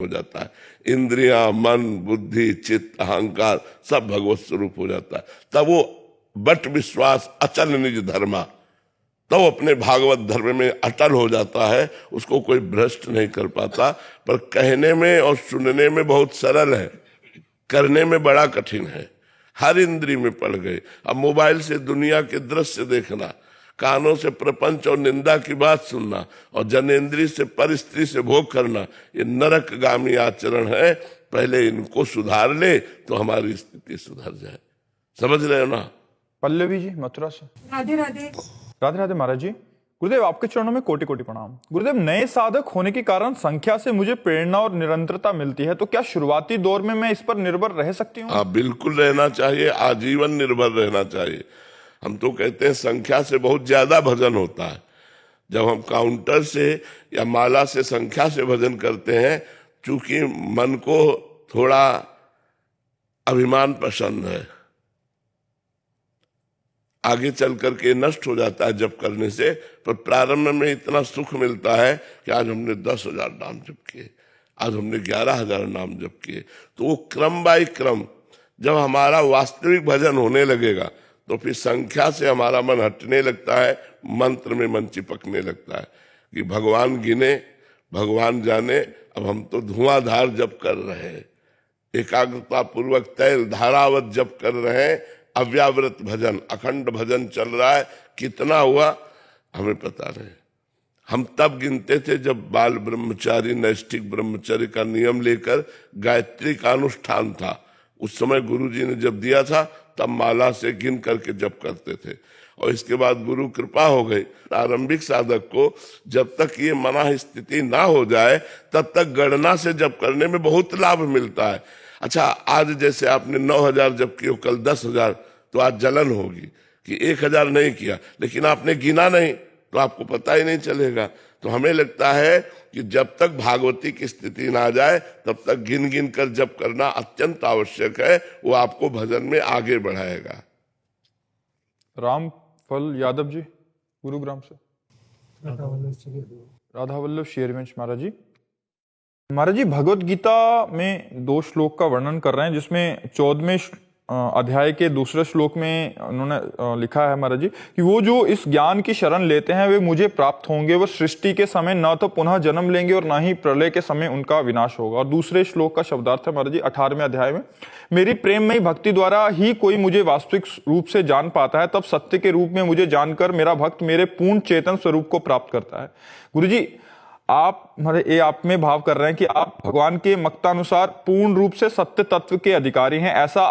हो जाता है। इंद्रियां, मन, बुद्धि, चित्त, अहंकार सब भगवत स्वरूप हो जाता है। तब वो बट विश्वास अचल निज धर्मा, तो अपने भागवत धर्म में अटल हो जाता है, उसको कोई भ्रष्ट नहीं कर पाता। पर कहने में और सुनने में बहुत सरल है, करने में बड़ा कठिन है। हर इंद्री में पड़ गए। अब मोबाइल से दुनिया के दृश्य देखना, कानों से प्रपंच और निंदा की बात सुनना, और जनेंद्री से पर स्त्री से भोग करना, ये नरकगामी आचरण है। पहले इनको सुधार ले तो हमारी स्थिति सुधर जाए। समझ रहे हो ना? पल्लवी जी मथुरा से। राधे राधे। राधे राधे महाराज जी। गुरुदेव आपके चरणों में कोटि कोटि प्रणाम। गुरुदेव, नए साधक होने के कारण संख्या से मुझे प्रेरणा और निरंतरता मिलती है, तो क्या शुरुआती दौर में मैं इस पर निर्भर रह सकती हूँ? हाँ, बिल्कुल रहना चाहिए, आजीवन निर्भर रहना चाहिए। हम तो कहते हैं संख्या से बहुत ज्यादा भजन होता है। जब हम काउंटर से या माला से संख्या से भजन करते हैं, चूंकि मन को थोड़ा अभिमान पसंद है, आगे चल करके नष्ट हो जाता है जप करने से। पर प्रारंभ में इतना सुख मिलता है कि आज हमने 10,000 नाम जप किए, आज हमने 11,000 नाम जप किए। तो वो क्रम बाय क्रम जब हमारा वास्तविक भजन होने लगेगा, तो फिर संख्या से हमारा मन हटने लगता है, मंत्र में मन चिपकने लगता है कि भगवान गिने, भगवान जाने। अब हम तो धुआंधार जप कर रहे हैं, एकाग्रता पूर्वक तैल धारावत जप कर रहे हैं। अव्यावृत भजन, अखंड भजन चल रहा है। कितना हुआ हमें पता नहीं। हम तब गिनते थे जब बाल ब्रह्मचारी नैष्ठिक ब्रह्मचर्य का नियम लेकर गायत्री का अनुष्ठान था। उस समय गुरुजी ने जब दिया था, तब माला से गिन करके जप करते थे। और इसके बाद गुरु कृपा हो गई। प्रारंभिक साधक को जब तक ये मना स्थिति ना हो जाए, तब तक गणना से जप करने में बहुत लाभ मिलता है। अच्छा, आज जैसे आपने 9,000 जप किए, कल 10,000, तो आज जलन होगी कि 1,000 नहीं किया, लेकिन आपने गिना नहीं तो आपको पता ही नहीं चलेगा। तो हमें लगता है कि जब तक भागवती की स्थिति ना आ जाए, तब तक गिन गिन कर जप करना अत्यंत आवश्यक है। वो आपको भजन में आगे बढ़ाएगा। रामफल यादव जी गुरुग्राम से। राधा वल्लभ शेरवंश महाराज जी। महाराज जी, भगवत गीता में 2 श्लोक का वर्णन कर रहे हैं, जिसमें 14वें अध्याय के दूसरे श्लोक में उन्होंने लिखा है महाराज जी कि वो जो इस ज्ञान की शरण लेते हैं वे मुझे प्राप्त होंगे। वो सृष्टि के समय न तो पुनः जन्म लेंगे और ना ही प्रलय के समय उनका विनाश होगा। और दूसरे श्लोक का शब्दार्थ है महाराज जी 18वें अध्याय में, मेरी प्रेममयी भक्ति द्वारा ही कोई मुझे वास्तविक रूप से जान पाता है, तब सत्य के रूप में मुझे जानकर मेरा भक्त मेरे पूर्ण चेतन स्वरूप को प्राप्त करता है। गुरु जी, आप आप में भाव कर रहे हैं कि आप भगवान के मतानुसार पूर्ण रूप से सत्य तत्व के अधिकारी हैं, ऐसा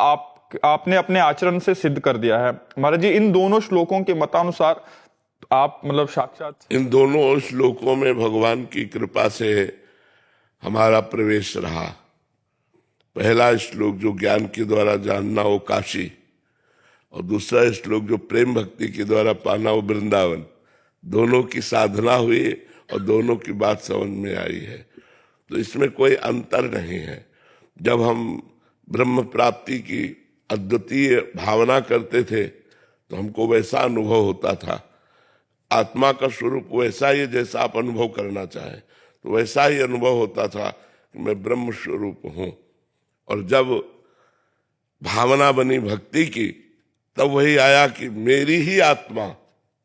आपने अपने आचरण से सिद्ध कर दिया है। महाराज जी, इन दोनों श्लोकों के मतानुसार आप साक्षात इन दोनों श्लोकों में भगवान की कृपा से हमारा प्रवेश रहा। पहला श्लोक जो ज्ञान के द्वारा जानना वो काशी, और दूसरा श्लोक जो प्रेम भक्ति के द्वारा पाना वो वृंदावन। दोनों की साधना हुई और दोनों की बात समझ में आई है। तो इसमें कोई अंतर नहीं है। जब हम ब्रह्म प्राप्ति की अद्वितीय भावना करते थे, तो हमको वैसा अनुभव होता था। आत्मा का स्वरूप वैसा ही जैसा आप अनुभव करना चाहें, तो वैसा ही अनुभव होता था कि मैं ब्रह्म स्वरूप हूं। और जब भावना बनी भक्ति की, तब वही आया कि मेरी ही आत्मा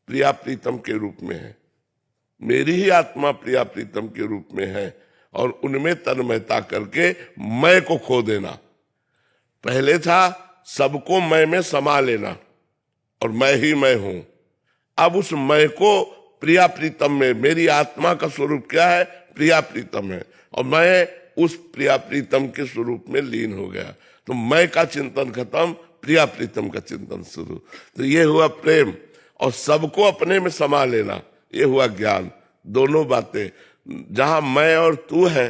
प्रिया प्रीतम के रूप में है, मेरी ही आत्मा प्रिया प्रीतम के रूप में है, और उनमें तन्मयता करके मैं को खो देना। पहले था सबको मैं में समा लेना और मैं ही मैं हूं। अब उस मैं को प्रिया प्रीतम में, मेरी आत्मा का स्वरूप क्या है? प्रिया प्रीतम है, और मैं उस प्रिया प्रीतम के स्वरूप में लीन हो गया। तो मैं का चिंतन खत्म, प्रिया प्रीतम का चिंतन शुरू। तो ये हुआ प्रेम, और सबको अपने में समा लेना ये हुआ ज्ञान। दोनों बातें, जहां मैं और तू है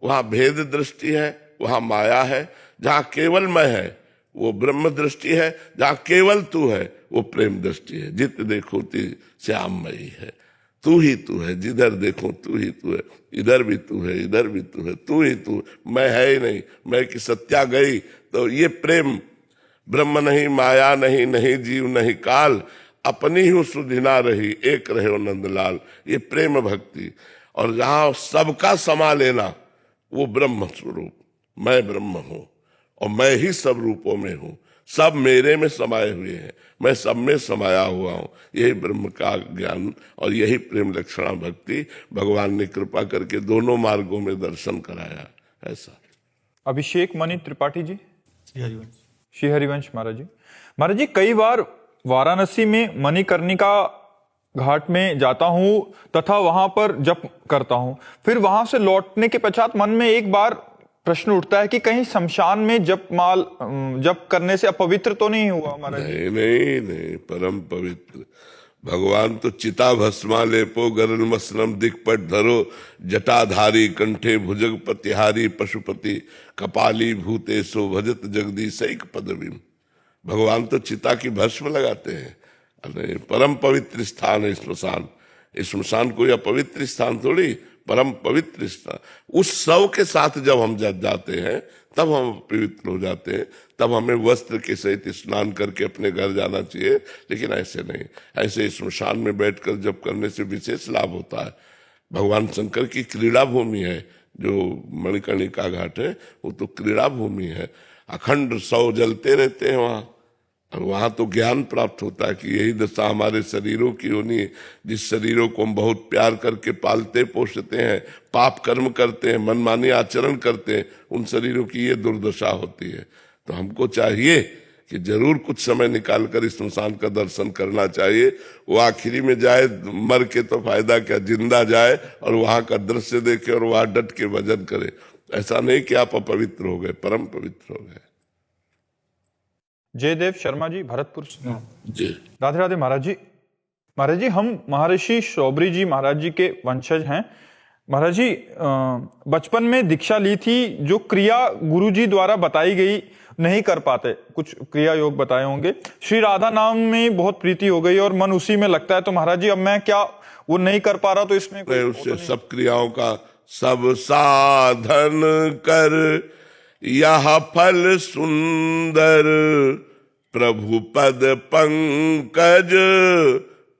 वहां भेद दृष्टि है, वहां माया है। जहां केवल मैं है वो ब्रह्म दृष्टि है, जहां केवल तू है वो प्रेम दृष्टि है। जित देखो ती श्याममयी है, तू ही तू है, जिधर देखो तू ही तू है, इधर भी तू है, इधर भी तू है, तू ही तू, मैं है ही नहीं, मैं की सत्या गई। तो ये प्रेम, ब्रह्म नहीं, माया नहीं, नहीं जीव नहीं काल, अपनी ही सुधिना रही, एक रहे नंदलाल, ये प्रेम भक्ति। और जहां सबका समा लेना वो ब्रह्म स्वरूप, मैं ब्रह्म हूं और मैं ही सब रूपों में हूं, सब मेरे में समाये हुए हैं, मैं सब में समाया हुआ हूं। यही ब्रह्म का ज्ञान और यही प्रेम लक्षणा भक्ति भगवान ने कृपा करके दोनों मार्गों में दर्शन कराया। ऐसा अभिषेक मणि त्रिपाठी जी। श्री हरिवंश। श्री हरिवंश महाराज जी। महाराज जी, कई बार वाराणसी में मणिकर्णिका घाट में जाता हूं तथा वहां पर जप करता हूं, फिर वहां से लौटने के पश्चात मन में एक बार प्रश्न उठता है कि कहीं शमशान में जप करने से अपवित्र तो नहीं हुआ महाराज जी? नहीं नहीं नहीं, परम पवित्र। भगवान तो चिता भस्मा लेपो गरल मसनम दिक्पट धरो जटाधारी कंठे भुजग पतिहारी पशुपति कपाली भूतेशो भजत जगदीशैक पदवीम। भगवान तो चिता की भस्म लगाते हैं। अरे परम पवित्र स्थान है श्मशान। श्मशान कोई अपवित्र स्थान थोड़ी, परम पवित्र स्थान। उस शव के साथ जब हम जाते हैं तब हम पवित्र हो जाते हैं, तब हमें वस्त्र के सहित स्नान करके अपने घर जाना चाहिए, लेकिन ऐसे नहीं। ऐसे श्मशान में बैठकर जब करने से विशेष लाभ होता है। भगवान शंकर की क्रीड़ा भूमि है जो मणिकर्णिका घाट है, वो तो क्रीड़ा भूमि है। अखंड शव जलते रहते हैं वहां, और वहां तो ज्ञान प्राप्त होता है कि यही दशा हमारे शरीरों की होनी है। जिस शरीरों को हम बहुत प्यार करके पालते पोषते हैं, पाप कर्म करते हैं, मनमानी आचरण करते हैं, उन शरीरों की ये दुर्दशा होती है। तो हमको चाहिए कि जरूर कुछ समय निकालकर इस श्मशान का दर्शन करना चाहिए। वो आखिरी में जाए मर के तो फायदा क्या, जिंदा जाए और वहां का दृश्य देखे और वहां डट के भजन करे। ऐसा नहीं कि आप अपवित्र हो गए, परम पवित्र हो गए। जयदेव शर्मा जी, भरतपुर से। जी राधे राधे महाराज जी। महाराज जी, हम महर्षि शौबरी जी महाराज जी के वंशज हैं। महाराज जी, बचपन में दीक्षा ली थी, जो क्रिया गुरु जी द्वारा बताई गई नहीं कर पाते, कुछ क्रिया योग बताए होंगे। श्री राधा नाम में बहुत प्रीति हो गई और मन उसी में लगता है, तो महाराज जी अब मैं क्या वो नहीं कर पा रहा, तो इसमें कोई उससे सब क्रियाओं का सब साधन कर यह फल सुंदर प्रभु पद पंकज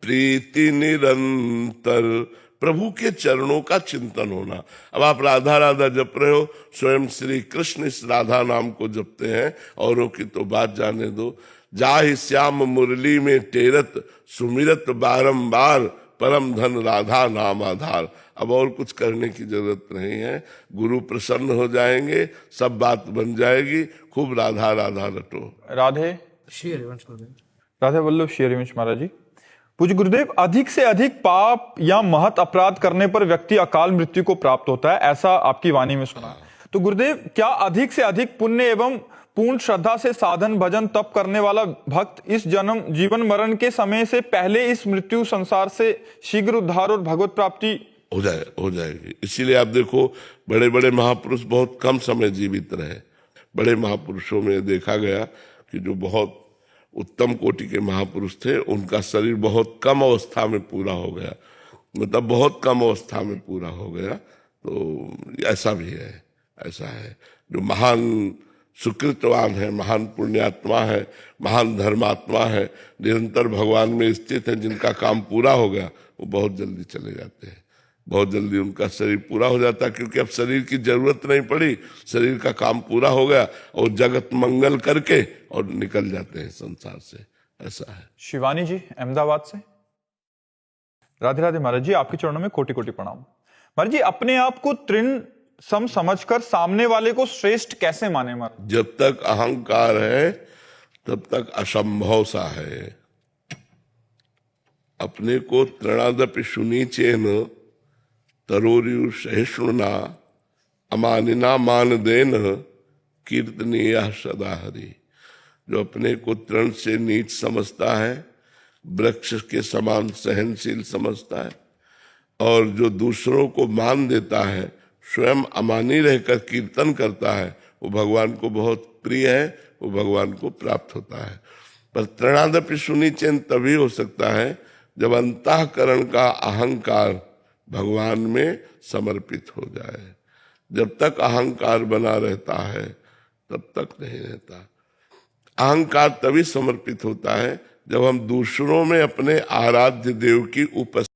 प्रीति निरंतर। प्रभु के चरणों का चिंतन होना। अब आप राधा राधा जप रहे हो, स्वयं श्री कृष्ण इस राधा नाम को जपते हैं, औरों की तो बात जाने दो। जाहि श्याम मुरली में टेरत सुमिरत बारंबार परम धन राधा नाम आधार। अब और कुछ करने की जरूरत नहीं है, गुरु प्रसन्न हो जाएंगे, सब बात बन जाएगी। खूब राधा राधा रटो। राधे श्री हरिवंश गुरुदेव। राधे वल्लभ श्री हरिवंश महाराज जी। पूज्य गुरुदेव, अधिक से अधिक पाप या महत अपराध करने पर व्यक्ति अकाल मृत्यु को प्राप्त होता है, ऐसा आपकी वाणी में सुना। तो गुरुदेव, क्या अधिक से अधिक पुण्य एवं पूर्ण श्रद्धा से साधन भजन तप करने वाला भक्त इस जन्म जीवन मरण के समय से पहले इस मृत्यु संसार से शीघ्र उद्धार और भगवत प्राप्ति हो जाएगी? इसीलिए आप देखो, बड़े बड़े महापुरुष बहुत कम समय जीवित रहे। बड़े महापुरुषों में देखा गया कि जो बहुत उत्तम कोटि के महापुरुष थे, उनका शरीर बहुत कम अवस्था में पूरा हो गया, मतलब बहुत कम अवस्था में पूरा हो गया। तो ऐसा भी है, ऐसा है। जो महान सुकृतवान है, महान पुण्यात्मा है, महान धर्मात्मा है, निरंतर भगवान में स्थित है, जिनका काम पूरा हो गया, वो बहुत जल्दी चले जाते हैं, बहुत जल्दी उनका शरीर पूरा हो जाता है, क्योंकि अब शरीर की जरूरत नहीं पड़ी, शरीर का काम पूरा हो गया और जगत मंगल करके और निकल जाते हैं संसार से। ऐसा है। शिवानी जी अहमदाबाद से। राधे राधे महाराज जी, आपके चरणों में कोटि कोटि प्रणाम। महाराज जी, अपने आप को तृण सम समझकर सामने वाले को श्रेष्ठ कैसे माने महाराज? जब तक अहंकार है तब तक असंभव सा है। अपने को तृणादपि सुनीचेन तरोरियु सहिष्णुना अमानिना मान देन कीर्तनीय सदा हरि। जो अपने को तृण से नीच समझता है, वृक्ष के समान सहनशील समझता है, और जो दूसरों को मान देता है, स्वयं अमानी रहकर कीर्तन करता है, वो भगवान को बहुत प्रिय है, वो भगवान को प्राप्त होता है। पर तृणादपि सुनीचेन तभी हो सकता है जब अंतःकरण का अहंकार भगवान में समर्पित हो जाए। जब तक अहंकार बना रहता है तब तक नहीं रहता। अहंकार तभी समर्पित होता है जब हम दूसरों में अपने आराध्य देव की उपस्थिति